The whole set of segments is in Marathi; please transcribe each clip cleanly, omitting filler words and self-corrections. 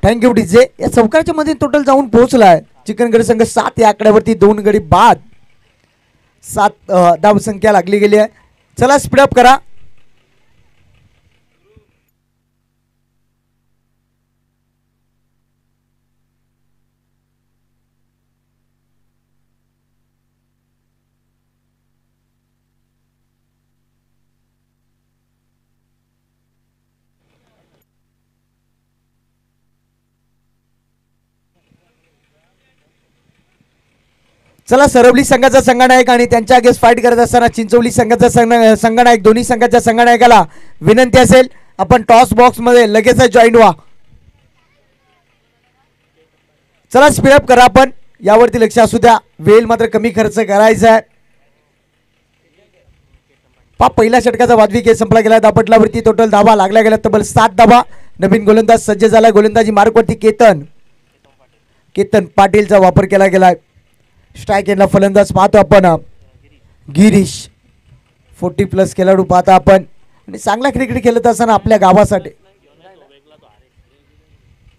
Thank you DJ. या चौकारच्या मध्ये टोटल जाऊन पोहोचलाय चिकनगड संघ 7 या आकड्यावरती 2 गडी बाद. 7 धाव संख्या लागली गेली आहे. चला स्पीडअप करा. चला सरवली संघाचा संघनायक आणि त्यांच्या अगेन्स्ट फाईट करत असताना चिंचवली संघाचा संघनायक दोन्ही संघाच्या संघनायकाला विनंती असेल आपण टॉस बॉक्स मध्ये लगेच जॉईन व्हा. चला स्पीडअप करा. आपण यावरती लक्ष असू द्या. वेळ मात्र कमी खर्च करायचा आहे. पहिल्या षटकाचा वादवी खेळ संपला गेला. दापटलावरती टोटल धावा लागल्या गेल्या तब्बल 7 धावा. नवीन गोलंदाज सज्ज झाला. गोलंदाजी मार्कवरती केतन पाटीलचा वापर केला गेलाय. स्ट्राईक एंडला फलंदाज पाहतो आपण गिरीश. 40+ खेळाडू पाहता आपण आणि चांगला क्रिकेट खेळत असताना आपल्या गावासाठी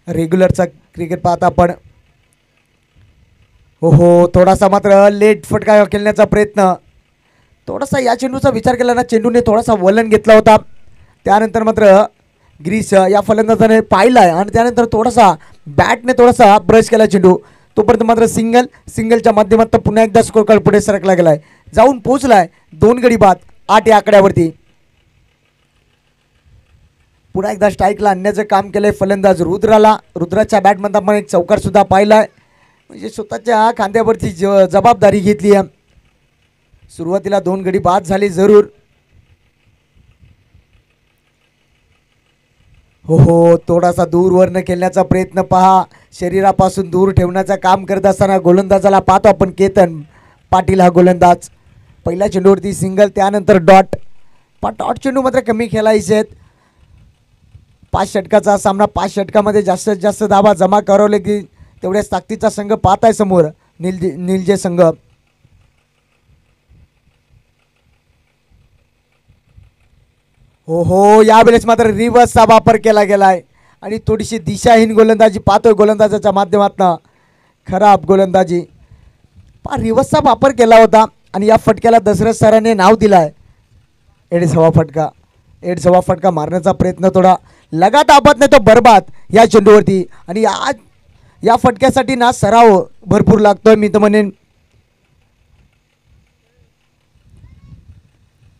रेग्युलरचा क्रिकेट पाहता आपण. हो थोडासा मात्र लेट फटका खेळण्याचा प्रयत्न. थोडासा या चेंडूचा विचार केला ना, चेंडूने थोडासा वलन घेतला होता. त्यानंतर मात्र गिरीश या फलंदाजाने पाहिलाय आणि त्यानंतर थोडासा बॅटने थोडासा ब्रश केला चेंडू. तोपर्यंत मात्र सिंगलच्या माध्यमातून पुन्हा एकदा स्कोर कार्ड पुढे सरकला गेलाय. जाऊन पोहोचलाय 2 गडी बाद 8 या आकड्यावरती. पुन्हा एकदा स्ट्राईकला आणण्याचं काम केलंय फलंदाज रुद्राला. रुद्राच्या बॅटमध्ये आपण एक चौकार सुद्धा पाहिलाय. म्हणजे स्वतःच्या खांद्यावरती जबाबदारी घेतली आहे. सुरुवातीला 2 गडी बाद झाली जरूर. हो थोडासा दूरवरनं खेळण्याचा प्रयत्न पहा. शरीरापासून दूर ठेवण्याचं काम करत असताना गोलंदाजाला पाहतो आपण केतन पाटील हा गोलंदाज. पहिल्या चेंडूवरती सिंगल त्यानंतर डॉट. चेंडू मात्र कमी खेळायचे आहेत. 5 षटकाचा सामना. 5 षटकामध्ये जास्तीत जास्त धावा जमा करवले की तेवढ्याच ताकदीचा संघ पाहताय समोर निलजे संघ. हो यावेळेस मात्र रिव्हर्सचा वापर केला गेलाय आणि थोडीशी दिशाहीन गोलंदाजी पाहतोय गोलंदाजाच्या माध्यमातून. खराब गोलंदाजी. रिव्हर्सचा वापर केला होता आणि या फटक्याला दशरथ सरांनी नाव दिलाय एडसवा फटका. एडसवा फटका मारण्याचा प्रयत्न थोडा लगात आबाद नाही तो बरबाद या चेंडूवरती. आणि या फटक्यासाठी ना सराव भरपूर लागतोय मी तर म्हणेन.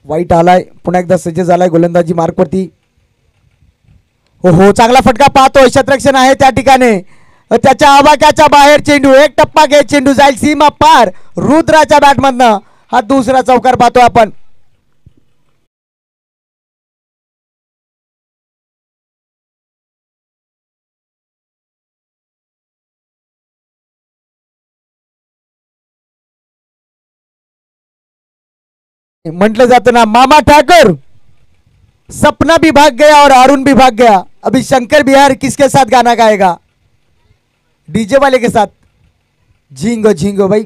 वाईट आलाय. पुन्हा एकदा सज्ज झालाय गोलंदाजी मार्कवरती. हो चांगला फटका पाहतोय. शतरक्षण आहे त्या ठिकाणी. त्याच्या आवाक्याच्या बाहेर चेंडू. एक टप्पा घे चेंडू जाईल सीमा पार. रुद्राच्या बॅटमधनं हा दुसरा चौकार पाहतोय आपण. म्हटलं जातं ना मामा ठाकर सपना भी भाग गया और अरुण भी भाग गया. अभी शंकर बिहार किसके साथ गाना गाएगा? डीजे वाले के साथ. झिंगो झिंगो भाई.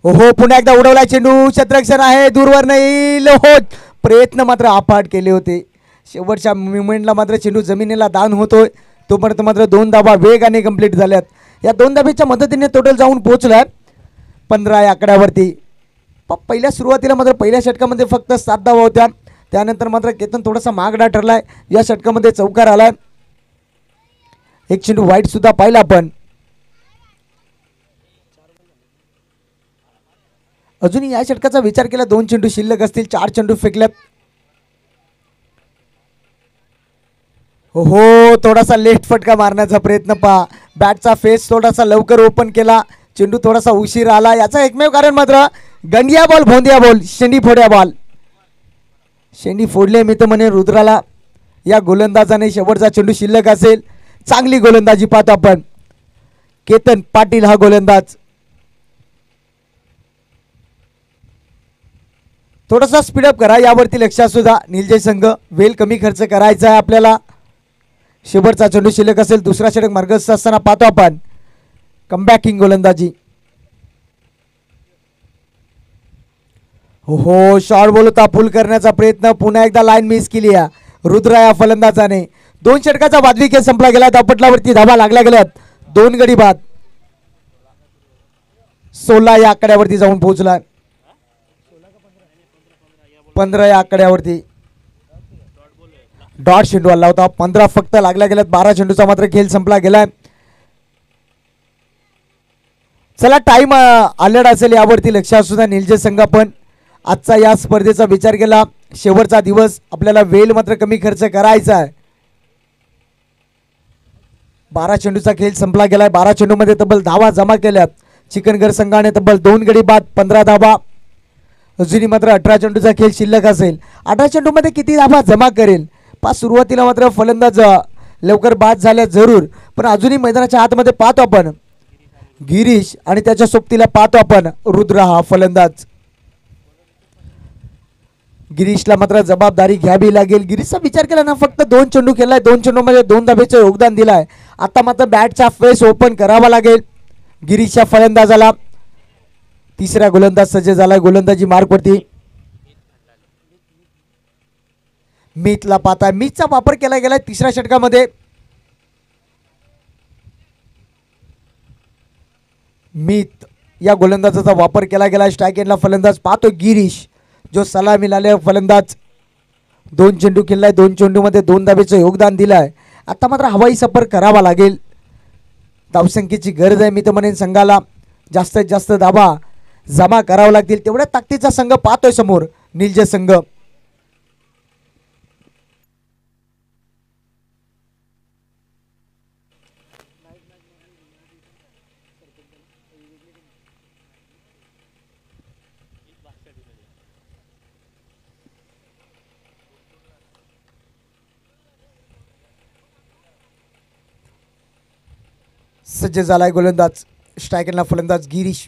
हो पुन्हा एकदा उडवला चेंडू. क्षेत्ररक्षण आहे दूरवर नाही. हो प्रयत्न मात्र अफाट केले होते. शेवटच्या मुवमेंटला मात्र चेंडू जमिनीला दान होतोय. तोपर्यंत मात्र 2 धावा वेगाने कंप्लीट झाल्यात. या 2 धाब्याच्या मदतीने टोटल जाऊन पोहोचलाय 15 या आकड्यावरती. पहिल्या सुरुवातीला मात्र पहिल्या षटकामध्ये फक्त 7 धावा होत्या. त्यानंतर मात्र केतन थोडासा महागडा ठरलाय. या षटकामध्ये चौकार आलाय. एक चेंडू वाईट सुद्धा पाहिला आपण. अजूनही या षटकाचा विचार केला 2 चेंडू शिल्लक असतील. 4 चेंडू फेकल्यात. हो थोडासा लेफ्ट फटका मारण्याचा प्रयत्न पहा. बॅटचा फेस थोडासा लवकर ओपन केला. चेंडू थोडासा उशीर आला. याचा एकमेव कारण मात्र गंडिया बॉल भोंदिया बॉल शेंडी फोड्या बॉल. शेंडी फोडले मी तर म्हणे रुद्राला. या गोलंदाजाने शेवटचा चेंडू शिल्लक असेल. चांगली गोलंदाजी पाहतो आपण. केतन पाटील हा गोलंदाज. थोडासा स्पीडअप करा. यावरती लक्ष असू द्या. निलजे संघ वेळ कमी खर्च करायचा आहे आपल्याला. शेवटचा चेंडू शिल्लक असेल. दुसरा षटक मार्गस्थ असताना पाहतो आपण कमबॅकिंग गोलंदाजी. हो शॉर्ट बॉल होता. पुल करण्याचा प्रयत्न. पुन्हा एकदा लाईन मिस केली आहे रुद्रा या फलंदाजाने. 2 षटकाचा वादवी खेळ संपला गेला. धावपटलावरती धावा लागल्या गेल्यात. 2 गडी बाद. 16 या आकड्यावरती जाऊन पोहोचला. 15 या आकड्यावरती डॉट चेंडू आला होता. 15 फक्त लागल्या गेल्यात. 12 चेंडूचा मात्र खेळ संपला गेलाय. चला टाइम आलेला असेल यावरती लक्ष असू द्या. निलजे संघ पण आजचा या स्पर्धेचा विचार केला. शेवटचा दिवस आपल्याला वेळ मात्र कमी खर्च करायचा आहे. 12 चेंडूचा खेळ संपला गेलाय. 12 चेंडूमध्ये तब्बल धावा जमा केल्यात. चिकनगर संघाने तब्बल 2 गडी बाद 15 धावा. अजूनही मात्र 18 चेंडूचा खेळ शिल्लक असेल. 18 चेंडूमध्ये किती धावा जमा करेल सुरुवातीला मात्र फलंदाज लवकर बाद झाल्या जरूर, पण अजूनही मैदानाच्या आतमध्ये पाहतो आपण गिरीश आणि त्याच्या सोबतीला पाहतो आपण रुद्र हा फलंदाज. गिरीशला मात्र जबाबदारी घ्यावी लागेल. गिरीशचा विचार केला ना फक्त 2 चेंडू केलाय. 2 चेंडूमध्ये 2 धाब्याचं योगदान दिलाय. आता मात्र बॅटचा फेस ओपन करावा लागेल गिरीशच्या फलंदाजाला. तिसरा गोलंदाज सज्ज झालाय गोलंदाजी मार्कवरती. मीतला पाहता मीतचा वापर केला गेलाय तिसऱ्या षटकामध्ये. मीत या गोलंदाजाचा वापर केला गेला. स्ट्राईक एंडला फलंदाज पाहतो गिरीश जो सलामी लाले फलंदाज. 2 चेंडू खेळलाय. 2 चेंडूमध्ये 2 धाब्याचं योगदान दिलंय. आता मात्र हवाई सफर करावा लागेल. धावसंख्येची गरज आहे. मी तर म्हणेन संघाला जास्तीत जास्त धावा जमा करावा लागतील. तेवढ्या ताकदीचा संघ पाहतोय समोर निलजे संघ. सज्ज झालाय गोलंदाज. स्ट्रायकरला फलंदाज गिरीश.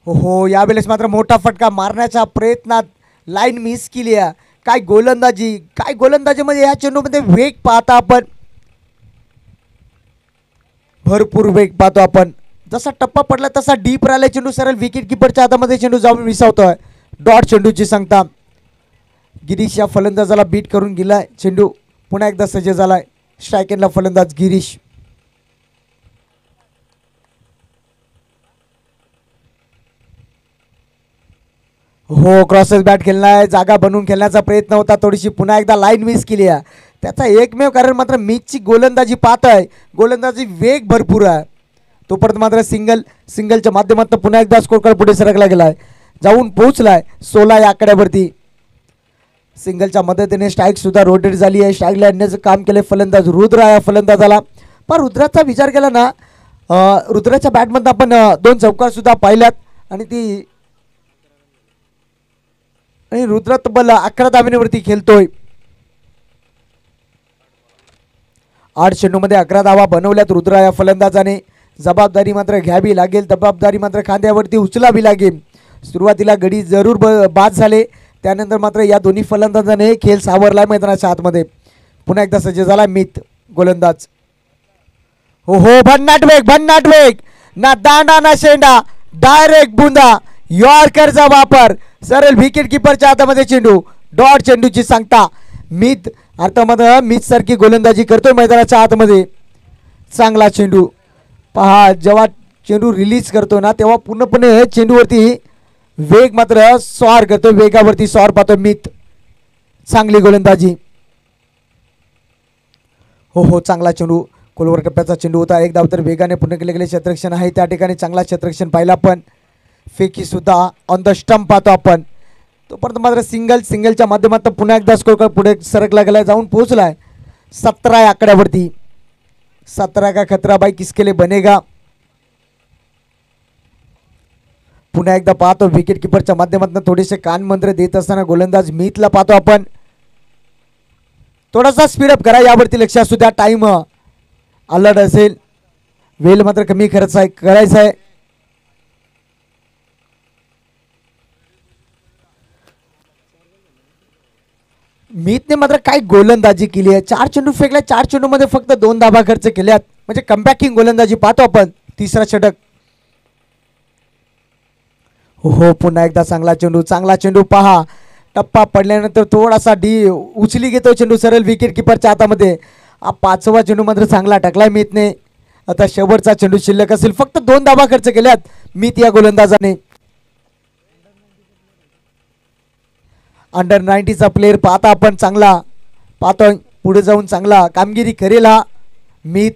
हो यावेळेस मात्र मोठा फटका मारण्याच्या प्रयत्नात लाईन मिस केली आहे. काय गोलंदाजी म्हणजे या चेंडूमध्ये वेग पाहता आपण. भरपूर वेग पाहतो आपण. जसा टप्पा पडला तसा डीप राहिला चेंडू सरळ विकेट किपरच्या हातामध्ये चेंडू जाऊन विसावतोय. डॉट चेंडूची सांगता. गिरीश या फलंदाजाला बीट करून गेलाय. चेंडू पुन्हा एकदा सज्ज झालाय. स्ट्रायकरला फलंदाज गिरीश. हो क्रॉसेस बॅट खेळलाय. जागा बनवून खेळण्याचा प्रयत्न होता. थोडीशी पुन्हा एकदा लाईन मिस केली आहे. त्याचा एकमेव कारण मात्र मीचची गोलंदाजी पाहतोय. गोलंदाजी वेग भरपूर आहे. तोपर्यंत मात्र सिंगलच्या माध्यमातून पुन्हा एकदा स्कोर कार्ड पुढे सरकला गेलाय. जाऊन पोहोचलाय 16 या आकड्यावरती. सिंगलच्या मदतीने स्ट्राईक सुद्धा रोटेट झाली आहे. स्ट्राईकला आणण्याचं काम केलंय फलंदाज रुद्र या फलंदाजाला. पण रुद्राचा विचार केला ना रुद्राच्या बॅटमधून आपण 2 चौकार सुद्धा पाहिल्यात आणि रुद्र तब्बल 11 धावेवरती खेळतोय. 8 चेंडूमध्ये 11 धावा बनवल्यात रुद्रा या फलंदाजाने. जबाबदारी मात्र घ्यावी लागेल. जबाबदारी मात्र खांद्यावरती उचलावी लागेल. सुरुवातीला गडी जरूर बाद झाले. त्यानंतर मात्र या दोन्ही फलंदाजाने खेळ सावरलाय मैदानाच्या आतमध्ये. पुन्हा एकदा सज्ज झाला मीत गोलंदाज. हो भन्नाट वेग ना दांडा ना शेंडा डायरेक्ट बुंदा. यॉर्करचा वापर सरळ विकेट किपरच्या हातामध्ये चेंडू. डॉट चेंडूची सांगता. मीत अर्थामध्ये मीत सारखी गोलंदाजी करतोय मैदानाच्या आतमध्ये. चांगला चेंडू पहा. जेव्हा चेंडू रिलीज करतो ना तेव्हा पूर्णपणे चेंडूवरती वेग मात्र स्वार करतो. वेगावरती स्वार पाहतो मीत. चांगली गोलंदाजी. हो चांगला चेंडू. खोलवर टप्प्याचा चेंडू होता. एक धाव तर वेगाने पूर्ण केले गेले क्षेत्ररक्षण आहे त्या ठिकाणी. चांगला क्षेत्ररक्षण पाहिला पण फेकी सुद्धा ऑन द स्टंप पाहतो आपण. तोपर्यंत मात्र सिंगलच्या माध्यमातून पुन्हा एकदा स्कोर कार्ड पुढे सरकला गेलाय. जाऊन पोहोचलाय 17 या आकड्यावरती. 17 का खतरा बाई किसके लिए बनेगा. पुन्हा एकदा पाहतो विकेट किपरच्या माध्यमातून थोडेसे कान मंत्र देत असताना गोलंदाज मीतला पाहतो आपण. थोडासा स्पीडअप करा यावरती लक्ष असू द्या. टाइम अलर्ट असेल. वेळ मात्र कमी खर्च करायचा आहे. मीतने मात्र काय गोलंदाजी केली आहे. 4 चेंडू फेकल्या. 4 चेंडूमध्ये फक्त 2 धावा खर्च केल्यात. म्हणजे कमबॅकिंग गोलंदाजी पाहतो आपण. तिसरा षटक. हो पुन्हा एकदा चांगला चेंडू पहा. टप्पा पडल्यानंतर थोडासा उचली घेतो चेंडू सरळ विकेट किपरच्या हातामध्ये. हा 5वा चेंडू मात्र चांगला टाकलाय मीतने. आता शेवटचा चेंडू शिल्लक असेल. फक्त 2 धावा खर्च केल्यात मीत या गोलंदाजाने. अंडर 90चा प्लेअर पाहता आपण चांगला पाहतोय पुढे जाऊन चांगला कामगिरी करेल हा मीत.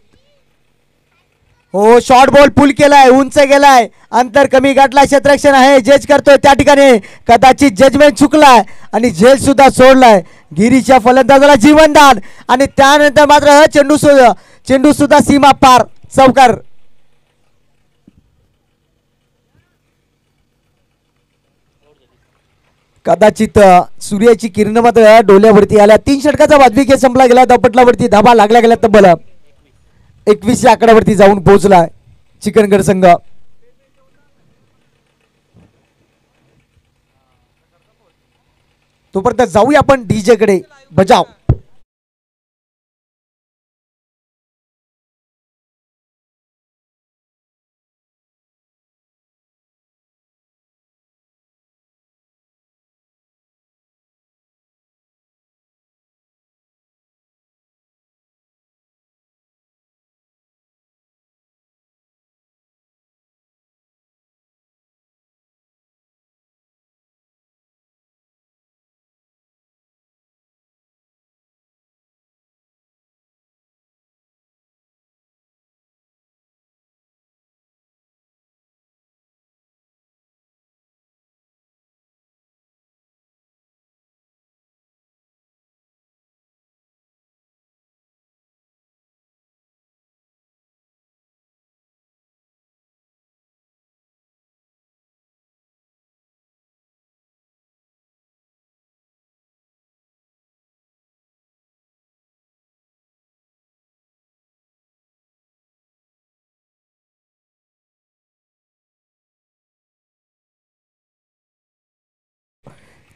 हो शॉर्ट बॉल पुल केलाय उंच गेलाय अंतर कमी गाठला क्षेत्ररक्षण आहे जज करतोय त्या ठिकाणी कदाचित जजमेंट चुकलाय आणि झेल सुद्धा सोडलाय गिरीच्या फलंदाजाला जीवनदान आणि त्यानंतर मात्र चेंडू सुद्धा सीमा पार चौकार. कदाचित सूर्याची किरण मात्र डोल्यावरती आल्या. 3 षटकाचा वाजवी खेळ संपला गेला. धापटलावरती धाबा लागल्या गेल्या तब्बल 21 आकड्यावरती जाऊन पोहोचलाय चिकनगड संघ. तोपर्यंत जाऊया आपण डीजे कडे. बजाव.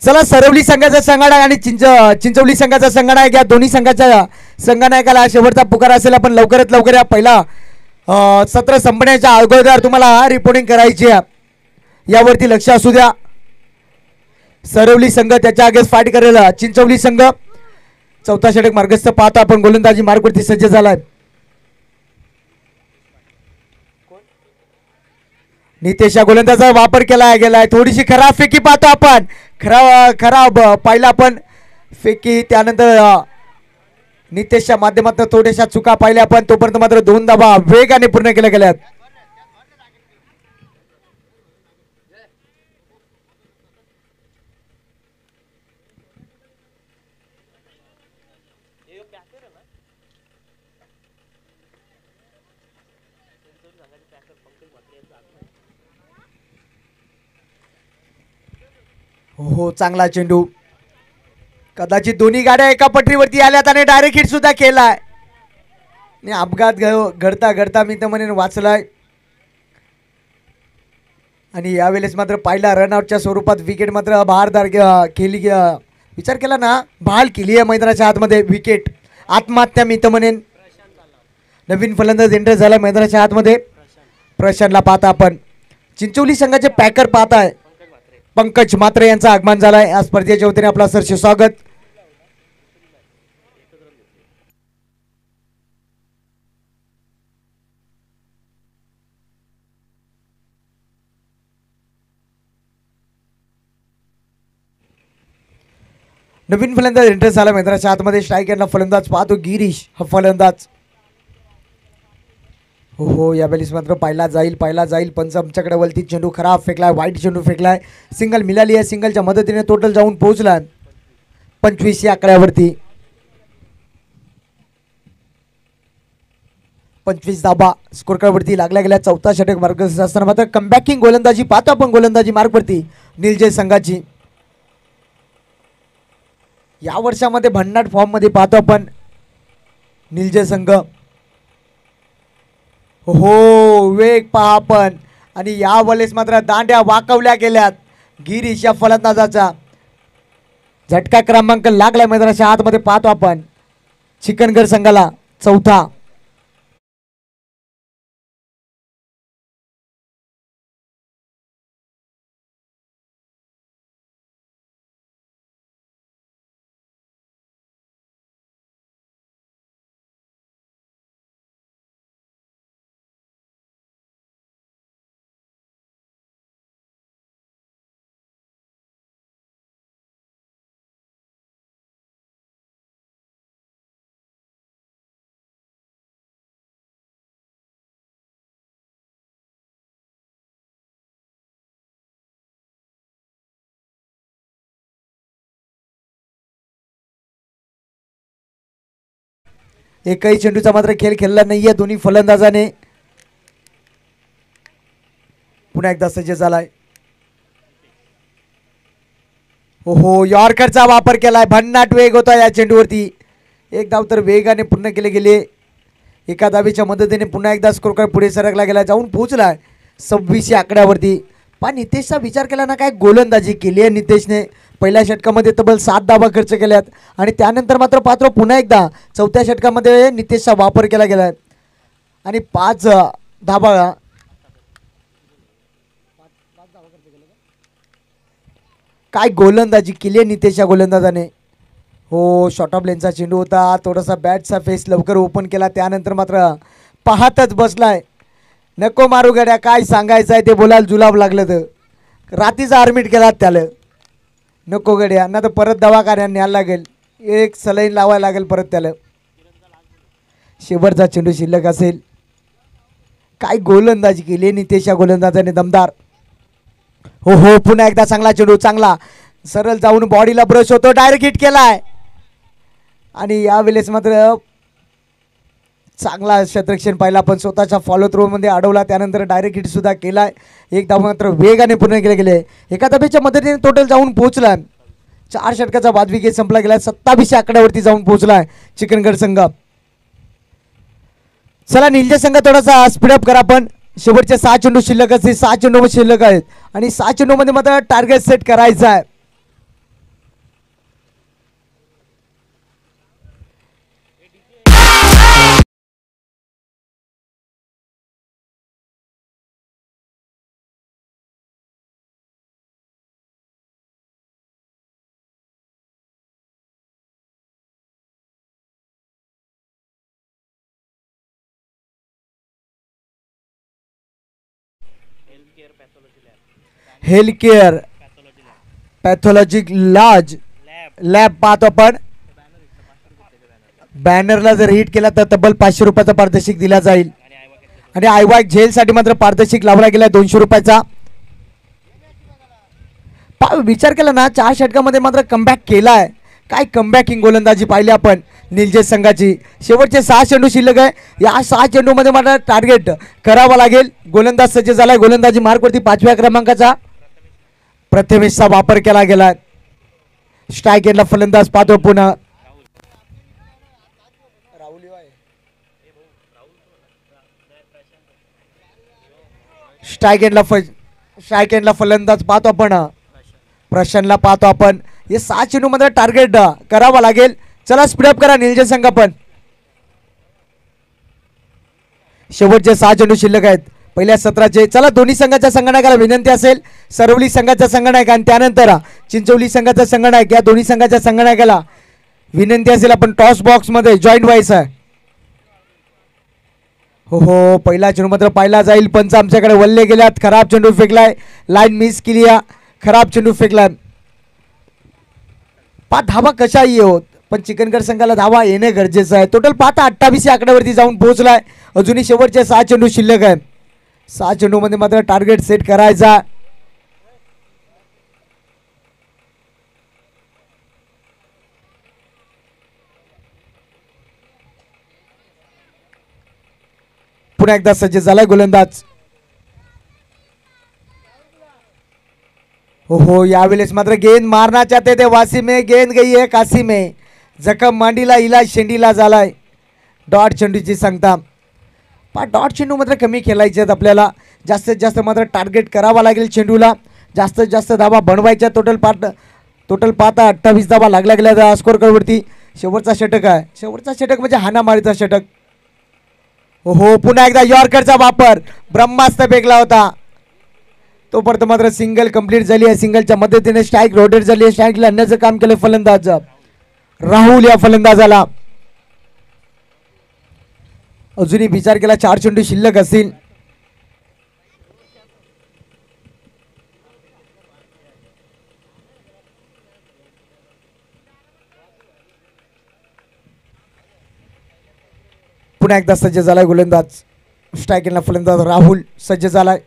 चला सरवली संघाचा संघानायक आणि चिंचवली संघाचा संघानायक या दोन्ही संघाच्या संघानायकाला शेवटचा पुकार असेल. आपण लवकरात लवकर या पहिला सत्र संपण्याच्या अगोदर तुम्हाला रिपोर्टिंग करायची आहे यावरती लक्ष असू द्या. सरवली संघ त्याच्या आगेस फाईट करेल. चिंचवली संघ चौथा षटक मार्गस्थ पाहता आपण गोलंदाजी मार्गवरती सज्ज झालाय. नितेश या गोलंदाजाचा वापर केला गेलाय. थोडीशी खराब फेकी पाहतो आपण. खराब पाहिला आपण फेकी. त्यानंतर नितेशच्या माध्यमातून थोड्याशा चुका पाहिल्या आपण. तोपर्यंत मात्र 2 धावा वेगाने पूर्ण केल्या गेल्यात. हो चांगला चेंडू. कदाचित दोन्ही गाड्या एका पटरीवरती आल्यात आणि डायरेक्ट हिट सुद्धा केलाय आणि अपघात घडता घडता मी तर म्हणेन वाचलाय. आणि यावेळेस मात्र पहिला रनआउटच्या स्वरूपात विकेट मात्र बहारदार केली. विचार केला ना बहाल केली आहे मैदानाच्या आतमध्ये विकेट. आत्महत्या मी तर म्हणेन. नवीन फलंदाज एंटर झाला मैदानाच्या आतमध्ये. प्रशांतला पाहता आपण. चिंचवली संघाचे पॅकर पाहताय पंकज म्हात्रे यांचं आगमन झालंय. या स्पर्धेच्या वतीने आपला सरचे स्वागत. नवीन फलंदाज एंटर झाला मैदानाच्या आतमध्ये. स्ट्राईक यांना फलंदाज पाहतो गिरीश हा फलंदाज. हो यावेळेस मात्र पाहिला जाईल पंच आमच्याकडे वलती चेंडू खराब फेकलाय. वाईट चेंडू फेकलाय. सिंगल मिळाली आहे. सिंगलच्या मदतीने टोटल जाऊन पोहोचला 25 या आकड्यावरती. 25 धाबा स्कोर कार्डवरती लागल्या गेल्या. चौथा षटक मार्गस्थ असताना मात्र कमबॅकिंग गोलंदाजी पाहतो आपण गोलंदाजी मार्गवरती निलजय संघाची. या वर्षामध्ये भन्नाट फॉर्म मध्ये पाहतो आपण निलजय संघ. हो वेग पहा आपण. आणि या वेळेस मात्र दांड्या वाकवल्या गेल्यात गिरीश या फलंदाजाचा. झटका क्रमांक लागलाय मैदानाच्या आतमध्ये पाहतो आपण चिकनगड संघाला चौथा. एकही चेंडूचा मात्र खेळ खेळला नाहीये दोन्ही फलंदाजाने. पुन्हा एकदा सज्ज झालाय. हो यॉर्करचा वापर केलाय. भन्नाट वेग होता या चेंडूवरती. एक धाव तर वेगाने पूर्ण केले गेले. एका धावेच्या मदतीने पुन्हा एकदा स्कोर कार्ड पुढे सरकला गेला. जाऊन पोहोचलाय 26 या आकड्यावरती. पण नितेशचा विचार केला ना काय गोलंदाजी केली आहे नितेशने. पहिल्या षटकामध्ये तब्बल 7 धावा खर्च केल्यात आणि त्यानंतर मात्र पात्र पुन्हा एकदा चौथ्या षटकामध्ये नितेशचा वापर केला गेला आणि 5 धावा काय गोलंदाजी केली आहे नितेशच्या गोलंदाजाने. हो शॉर्ट ऑफ लेनचा चेंडू होता. थोडासा बॅटचा फेस लवकर ओपन केला. त्यानंतर मात्र पाहतच बसलाय. नको मारू गड्या काय सांगायचं आहे ते बोलायला जुलाब लागलं तर रात्रीचा आर्मिट केला त्याला. नको गड्या ना तर परत दवाखान्यात न्यायला लागेल. एक सलाईन लावायला लागेल परत त्याला. शेवटचा चेंडू शिल्लक असेल. काय गोलंदाजी केली नितेशच्या गोलंदाजाने दमदार. हो पुन्हा एकदा चांगला चेंडू. चांगला सरळ जाऊन बॉडीला ब्रश होतो. डायरेक्ट हिट केलाय आणि यावेळेस मात्र चांगला क्षेत्ररक्षण पाहिला पण स्वतःच्या फॉलो थ्रो मध्ये अडवला. त्यानंतर डायरेक्ट हिट सुद्धा केलाय. एक धाव मात्र वेगाने पूर्ण केले गेले. एका धावेच्या मदतीने टोटल जाऊन पोहोचला. 4 षटकाचा बाद विकेट संपला गेला. 27 आकड्यावरती जाऊन पोहोचलाय चिकनगड संघ. चला निलजे संघ थोडासा स्पीडअप करा. पण शेवटचे 6 चेंडू शिल्लक असतील. 6 चेंडू शिल्लक आहेत आणि 6 चेंडूमध्ये मात्र टार्गेट सेट करायचा आहे. हेल्थ केअर पॅथॉलॉजी लॅब पाहतो आपण. बॅनरला जर हिट केला तर तब्बल 500 रुपयाचा पारितोषिक दिला जाईल आणि आयवाय झेलसाठी मात्र पारितोषिक लावला गेला 200 रुपयाचा. विचार केला ना 4 षटकामध्ये मात्र कमबॅक केलाय. काय कमबॅकिंग गोलंदाजी पाहिली आपण निलजेत संघाची. शेवटचे 6 चेंडू शिल्लक आहे. या 6 चेंडूमध्ये मात्र टार्गेट करावा लागेल. गोलंदाज सज्ज झालाय. गोलंदाजी मार्कवरती 5व्या क्रमांकाचा प्रथमेशचा वापर केला गेला. स्ट्राईक एंडला फलंदाज पाहतो पुन्हा. स्ट्राईक एंडला फलंदाज पाहतो आपण. प्रशांतला पाहतो आपण. हे 6 चेंडू मध्ये टार्गेट करावा लागेल. चला स्पीडअप करा निलजे संघ. पण शेवटचे 6 चेंडू शिल्लक आहेत पहिल्या सत्राचे. चला दोन्ही संघाच्या संघनायकाला विनंती असेल. सरवली संघाचा संघनायक आणि त्यानंतर चिंचवली संघाचा संघनायक या दोन्ही संघाच्या संघनायकाला विनंती असेल आपण टॉस बॉक्स मध्ये जॉईंट व्हायचं आहे. हो पहिला चेंडू मात्र पाहिला जाईल. पंच आमच्याकडे वल्ले गेल्यात. खराब चेंडू फेकलाय. लाईन मिस केली. खराब चेंडू फेकलाय. 5 धावा कशाही होत पण चिकनगड संघाला धावा येणे गरजेचं आहे. टोटल पाहता 28 या आकड्यावरती जाऊन पोहोचलाय. अजूनही शेवटचे 6 चेंडू शिल्लक आहे. 6 चेंडू मध्ये मात्र टार्गेट सेट करायचा. पुन्हा एकदा सज्ज झालाय गोलंदाज. हो यावेळेस मात्र गेंद मारना चाहते थे वासी में. गेंद गई है काशी में. जखम मांडीला इलाज शेंडीला झालाय. डॉट चेंडूची सांगता. डॉट चेंडू मात्र कमी खेळायचे आहेत आपल्याला. जास्तीत जास्त मात्र टार्गेट करावा लागेल चेंडूला. जास्तीत जास्त धावा बनवायच्या. टोटल पाहता 28 धावा लागल्या गेल्या स्कोर कार्डवरती. शेवटचा षटक आहे. शेवटचा षटक म्हणजे हाणामारीचा षटक. हो पुन्हा एकदा यॉर्करचा वापर. ब्रह्मास्त्र फेकला होता. तोपर्यंत मात्र सिंगल कंप्लीट झाली आहे. सिंगलच्या मदतीने स्ट्राईक रोटेट झाली आहे. स्ट्राईकला आणण्याचं काम केलं फलंदाज राहुल या फलंदाजाला. अजूनही विचार केला 4 चेंडू शिल्लक असतील. पुन्हा एकदा सज्ज झालाय गोलंदाज. स्ट्राईकला फलंदाज राहुल सज्ज झालाय.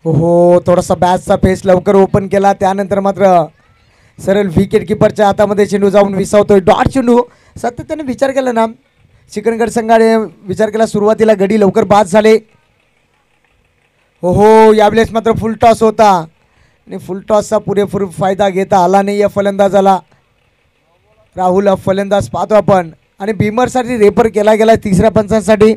हो थोडासा बॅटचा फेस लवकर ओपन केला. त्यानंतर मात्र सरळ विकेट किपरच्या हातामध्ये चेंडू जाऊन विसावतोय. डॉट चेंडू सातत्याने विचार केला ना चिकनगड संघाने विचार केला, सुरुवातीला गडी लवकर बाद झाले. हो यावेळेस मात्र फुल टॉस होता आणि फुल टॉसचा पुरेपूर फायदा घेता आला नाही या फलंदाजाला. राहुल फलंदाज पाहतो आपण आणि भीमरसाठी रेफर केला गेला तिसऱ्या पंचांसाठी.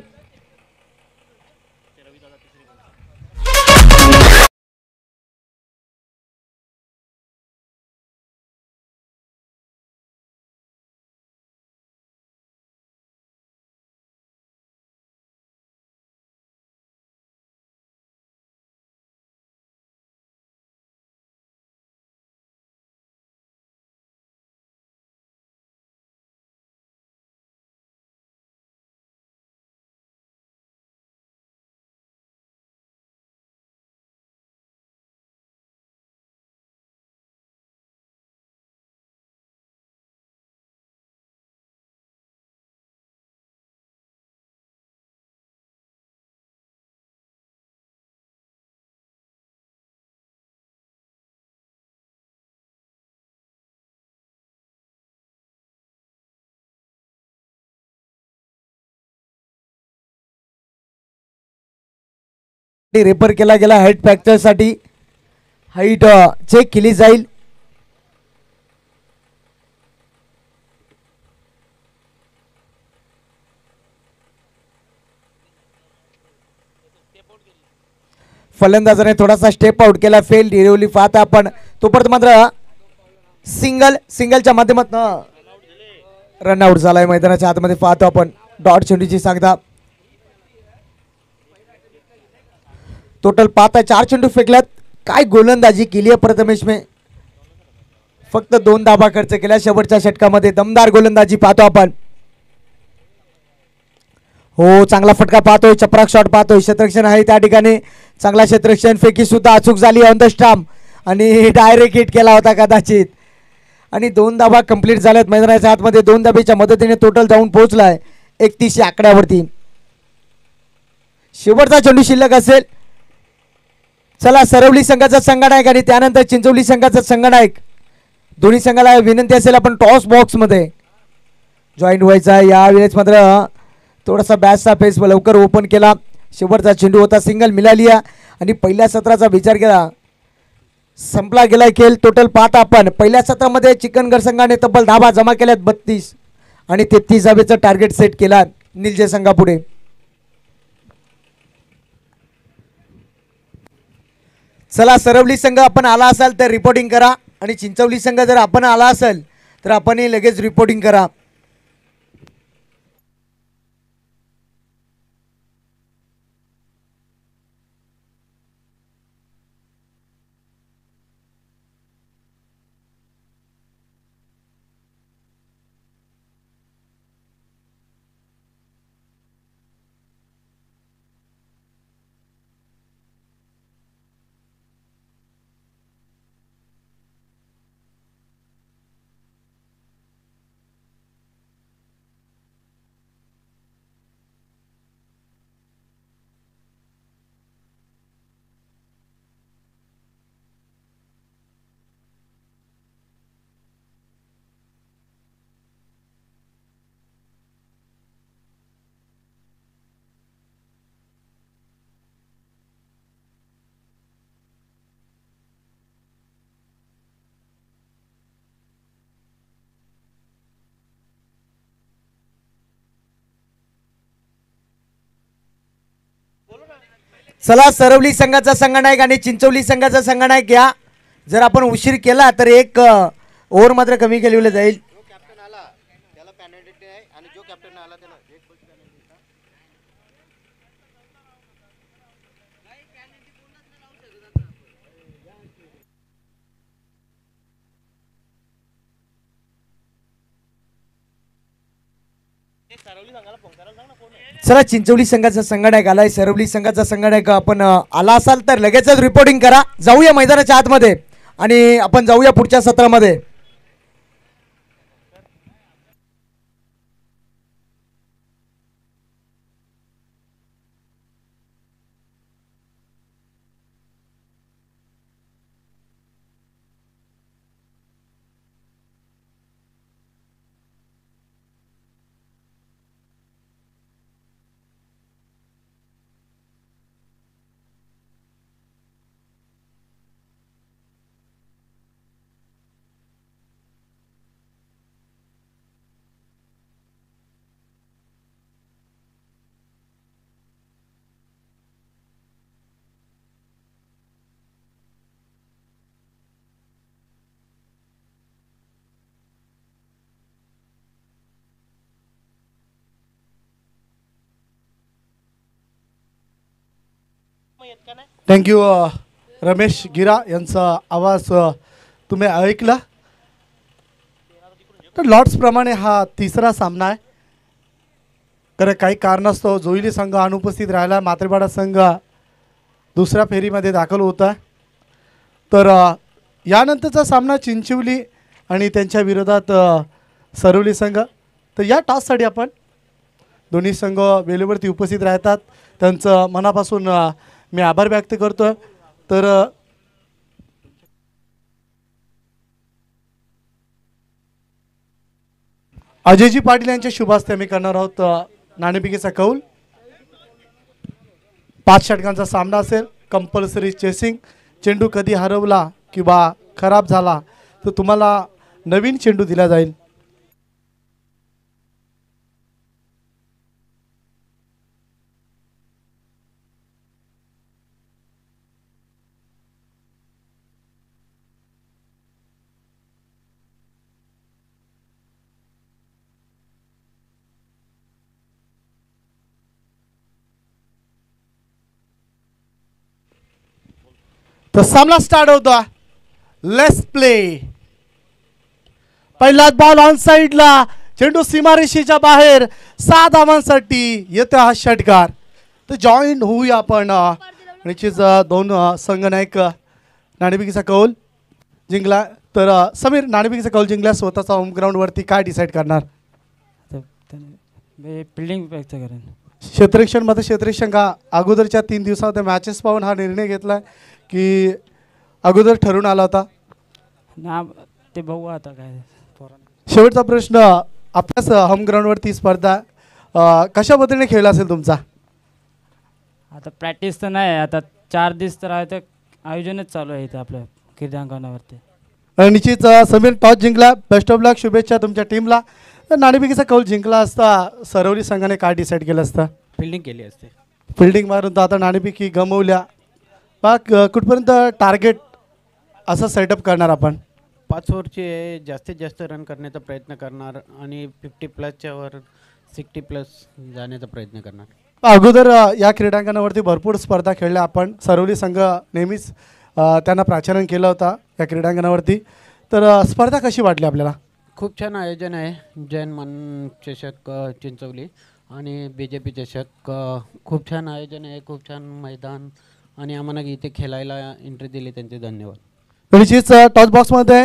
रेफर केला गेला हाईट फॅक्टरसाठी. हाईट चेक केली जाईल. फलंदाजाने थोडासा स्टेप आउट केला, फेल डिरेवली पाहता आपण. तोपर्यंत मात्र सिंगलच्या माध्यमातून रनआउट झालाय मैदानाच्या आतमध्ये पाहतो आपण. डॉट चेंडूची सांगता. टोटल पाहता 4 चेंडू फेकल्यात. काय गोलंदाजी केली आहे प्रथमेश मे. फक्त 2 धाबा खर्च केल्या शेवटच्या षटकामध्ये. दमदार गोलंदाजी पाहतो आपण. हो चांगला फटका पाहतोय, चपराक शॉट पाहतोय. क्षेत्ररक्षण आहे त्या ठिकाणी. चांगला क्षेत्ररक्षण, फेकी सुद्धा अचूक झाली ऑन द स्टंप आणि डायरेक्ट हिट केला होता कदाचित. आणि 2 धाबा कंप्लीट झाल्यात मैदानाच्या आतमध्ये. 2 धाबेच्या मदतीने टोटल जाऊन पोहोचलाय 31 या आकड्यावरती. शेवटचा चेंडू शिल्लक असेल. चला सरवली संघाचा संघनायक आणि त्यानंतर चिंचवली संघाचा संघनायक दोन्ही संघाला विनंती असेल आपण टॉस बॉक्स मध्ये जॉईन व्हायचा. यावेळेस मात्र थोडासा बॅटचा फेस लवकर ओपन केला. शेवटचा चेंडू होता, सिंगल मिळाली आणि पहिल्या सत्राचा विचार केला संपला गेला खेळ. टोटल पाहता आपण पहिल्या सत्रामध्ये चिकनगड संघाने तब्बल धाबा जमा केल्यात 32 आणि 33 धाबेचं टार्गेट सेट केला निलजे संघापुढे. चला सरवली संघ आपण आला असाल तर रिपोर्टिंग करा आणि चिंचवली संघ जर आपण आला असेल तर आपणही लगेच रिपोर्टिंग करा. चला सरवली संघाचा संघनायक आणि चिंचवली संघाचा संघनायक घ्या. जर आपण उशीर केला तर एक ओव्हर मात्र कमी केले जाईल. चला चिंचवली संघाचा संघनायक आलाय. सरवली संघाचा संघनायक आपण आला असाल तर लगेचच रिपोर्टिंग करा. जाऊया मैदानाच्या आतमध्ये आणि आपण जाऊया पुढच्या सत्रामध्ये. थँक्यू रमेश गिरा यांचा आवाज तुम्ही ऐकला. तर लॉर्ड्सप्रमाणे हा तिसरा सामना आहे. तर काही कारणास्तव जोईली संघ अनुपस्थित राहिला. मात्रेपाडा संघ दुसऱ्या फेरीमध्ये दाखल होता. तर यानंतरचा सामना चिंचवली आणि त्यांच्या विरोधात सरोली संघ. तर या टॉससाठी आपण दोन्ही संघ वेळेवरती उपस्थित राहतात त्यांचं मनापासून मी आभार व्यक्त करतो. तर अजयजी पाटील यांच्या शुभ हस्ते आम्ही करणार आहोत नाणेफेकीचा कौल. 5 षटकांचा सामना असेल. Compulsory chasing. चेंडू कधी हरवला किंवा खराब झाला तर तुम्हाला नवीन चेंडू दिला जाईल. तर सामना स्टार्ट होता. Let's play. पहिलाच बॉल ऑन साइडला. चेंडू सीमारेषेच्या बाहेर. 6 धावांसाठी येतो हा षटकार. तर जॉईन होऊया आपण. निश्चित दोन संघ नायक नाणेफेकीचा कौल जिंकला. तर समीर, नाणेफेकीचा कौल जिंकला स्वतःचा होम ग्राउंडवरती काय डिसाईड करणार? फिल्डिंग करेन. क्षेत्ररक्षण मध्ये क्षेत्ररक्षण का अगोदरच्या 3 दिवसात मॅचेस पाहून हा निर्णय घेतला की अगोदर ठरून आला होता? ना ते बघू आता काय. शेवटचा प्रश्न, आपल्याच होम ग्राउंडवरती स्पर्धा कशा पद्धतीने खेळला असेल तुमचा? आता प्रॅक्टिस तर नाही, आता 4 दिवस तर आहे, तर आयोजनच चालू आहे इथे आपल्या क्रीडांगणावरती. निश्चित समीर टॉस जिंकला. बेस्ट ऑफ लक, शुभेच्छा तुमच्या टीमला. नाणेफेकीचा कौल जिंकला असता सरोली संघाने काय डिसाईड केलं असतं? फिल्डिंग केली असते. फिल्डिंग मारून तर आता नाणेफेकी गमवल्या. मग कुठपर्यंत टार्गेट असं सेटअप करणार आपण? 5 ओव्हरचे जास्तीत जास्त रन करण्याचा प्रयत्न करणार आणि 50+ वर 60+ जाण्याचा प्रयत्न करणार. अगोदर या क्रीडांगणावरती भरपूर स्पर्धा खेळल्या आपण. सरोली संघ नेहमीच त्यांना प्राचारण केलं होता या क्रीडांगणावरती. तर स्पर्धा कशी वाटली आपल्याला? खूप छान आयोजन आहे. जैन मन चषक चिंचवली आणि BJP चषक. खूप छान आयोजन आहे, खूप छान मैदान आणि आम्हाला इथे खेळायला एंट्री दिली त्यांचे धन्यवाद. निश्चित टॉस बॉक्समध्ये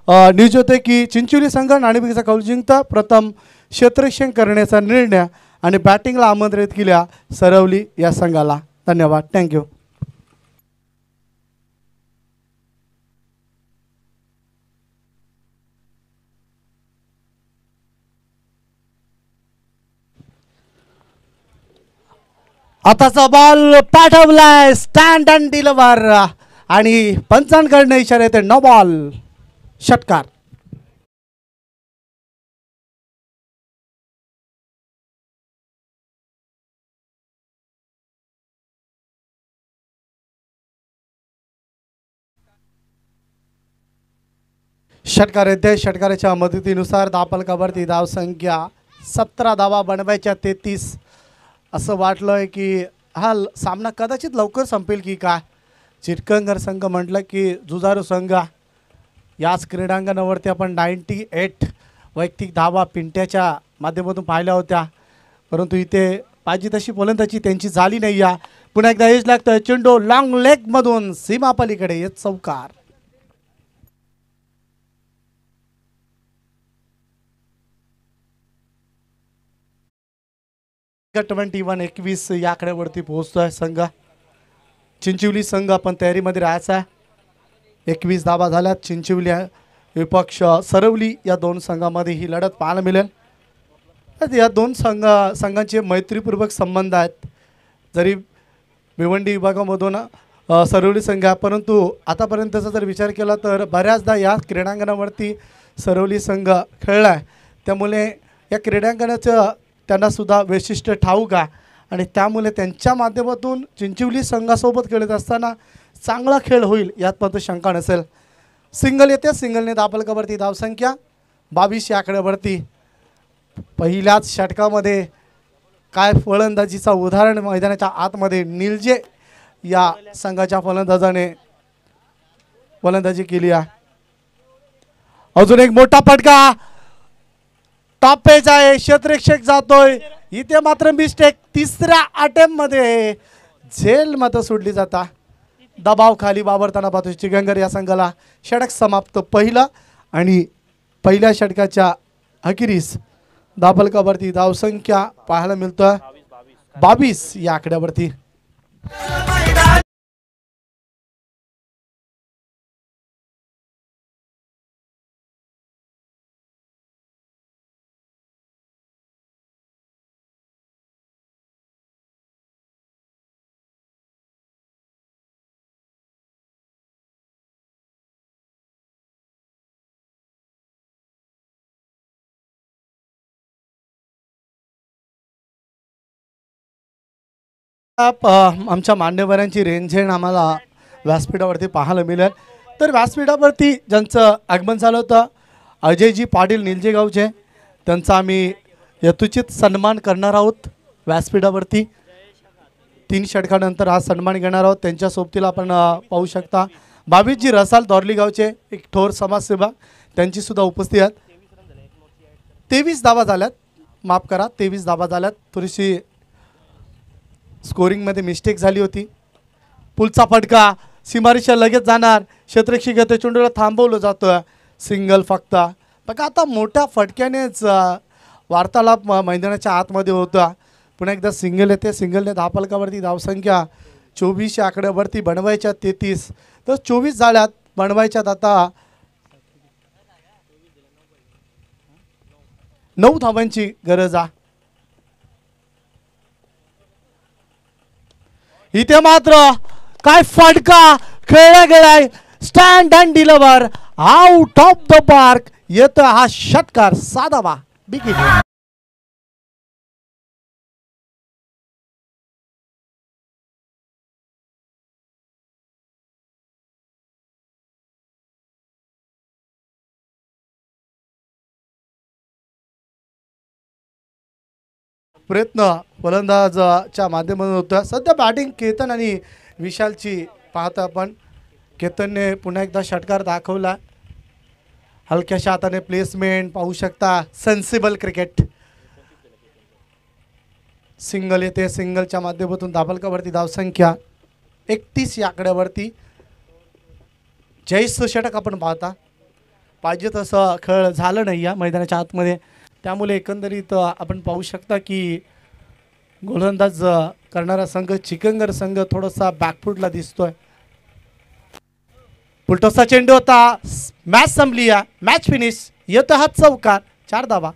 न्यूज होते की चिंचोली संघ नाणेफेकीचा कौल जिंकता. प्रथम क्षेत्ररक्षण करण्याचा निर्णय आणि बॅटिंगला आमंत्रित केल्या सरवली या संघाला. धन्यवाद. थँक्यू. आताचा बॉल पाठवलाय स्टँड अँड डिलिव्हर आणि पंचांकडनं इशारा येते नो बॉल, षटकार. षटकार येते. षटकाराच्या मदतीनुसार धावफलकावरती धावसंख्या 17 धावा बनवायच्या 33. असं वाटलं की हा सामना कदाचित लवकर संपेल की काय. चिटकंगर संघ म्हटलं की जुजारू संघ. याच क्रीडांगणावरती आपण 98 वैयक्तिक धावा पिंट्याच्या माध्यमातून पाहिल्या होत्या, परंतु इथे पाहिजे तशी फलंदाजी त्यांची झाली नाही. या पुन्हा एकदा एज लागतं. चेंडू लॉंग लेगमधून सीमापलीकडे येत चौकार. +21 या आकड्यावरती पोहोचतोय संघ. चिंचवली संघ आपण तयारीमध्ये राहायचा आहे. 21 धावा झाल्यात. चिंचवली विपक्ष सरवली या दोन संघामध्ये ही लढत पाहायला मिळेल. या दोन संघांचे मैत्रीपूर्वक संबंध आहेत. जरी भिवंडी विभागामधून सरवली संघ आहे, परंतु आतापर्यंतचा जर विचार केला तर बऱ्याचदा या क्रीडांगणावरती सरवली संघ खेळला आहे. त्यामुळे या क्रीडांगणाचं त्यांनासुद्धा वैशिष्ट्य ठाऊक आहे आणि त्यामुळे त्यांच्या माध्यमातून चिंचवली संघासोबत खेळत असताना चांगला खेळ होईल यात मात्र शंका नसेल. सिंगल येते. सिंगलने धावफलकावरती धावसंख्या 22 या आकड्यावरती. पहिल्याच षटकामध्ये काय फलंदाजीचा उदाहरण मैदानाच्या आतमध्ये निलजे या संघाच्या फलंदाजाने फलंदाजी केली आहे. अजून एक मोठा फटका, टॉप पेज आहे, क्षेत्ररक्षक जातोय. इथे मात्र मिस्टेक, तिसऱ्या अटेम्प्ट मध्ये झेल मात्र सोडली जाता. दबाव खाली वावरताना पाहतोय चिगंगर या संघाला. षटक समाप्त पहिला आणि पहिल्या षटकाच्या अखेरीस धावफलकावरती धावसंख्या पाहायला मिळतोय 22 या आकड्यावरती. आमच्या मान्यवरांची रेंझेण आम्हाला व्यासपीठावरती पाहायला मिळेल. तर व्यासपीठावरती ज्यांचं आगमन झालं होतं अजयजी पाटील निलजेगावचे, त्यांचा आम्ही यथोचित सन्मान करणार आहोत. व्यासपीठावरती 3 षटकानंतर आज सन्मान घेणार आहोत. त्यांच्या सोबतीला आपण पाहू शकता बावीसजी रसाल दौरली गावचे, एक थोर समाजसेवक, त्यांची सुद्धा उपस्थिती आहेत. 23 धावा झाल्यात, माफ करा 23 धावा झाल्यात. थोडीशी स्कोरिंगमध्ये मिस्टेक झाली होती. पुलचा फटका, सीमारेषा लगेच जाणार, क्षेत्ररक्षक येतो, चेंडूला थांबवलं जातं, सिंगल फक्त. बघा आता मोठ्या फटक्यानेच वार्तालाप मैदानाच्या आतमध्ये होता. पुन्हा एकदा सिंगल येते, सिंगलने धावफलकावरती धावसंख्या 24 या आकड्यावरती बनवायच्या 33, तर 24 झाल्यात, बनवायच्यात आता 9 धावांची गरज आहे. इथे मात्र काय फटका खेळला गेलाय, stand and deliver out of the park येतो हा षटकार. साधावा बिगिन. प्रयत्न फलंदाजाच्या माध्यमातून होता. सध्या बॅटिंग केतन आणि विशालची पाहतो आपण. केतनने पुन्हा एकदा षटकार दाखवला, हलक्याशा हाताने प्लेसमेंट पाहू शकता, सेन्सिबल क्रिकेट. सिंगल येते, सिंगलच्या माध्यमातून धावफलकावरती धावसंख्या 31 या आकड्यावरती. जयस षटक आपण पाहता, पाहिजे तसं खेळ झालं नाही या मैदानाच्या आतमध्ये, त्यामुळे एकंदरीत आपण पाहू शकता की गोलंदाज करणारा संघ चिकंगर संघ थोडासा बॅकफुटला दिसतोय. पुलटोसा चेंडू होता, मॅच संपली, या मॅच फिनिश. येतो हा चौकार, 4 धावा.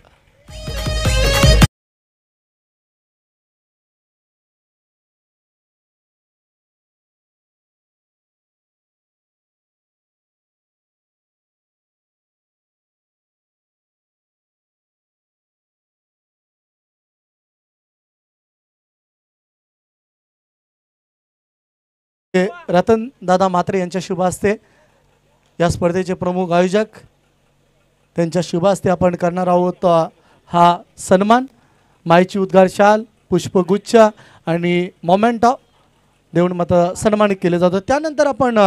रतन दादा म्हात्रे यांच्या शुभ हस्ते, या स्पर्धेचे प्रमुख आयोजक, त्यांच्या शुभ हस्ते आपण करणार आहोत हा सन्मान. माईची उद्गार शाल, पुष्पगुच्छ आणि मोमेंटो देऊन मात्र सन्मानित केले जातं. त्यानंतर आपण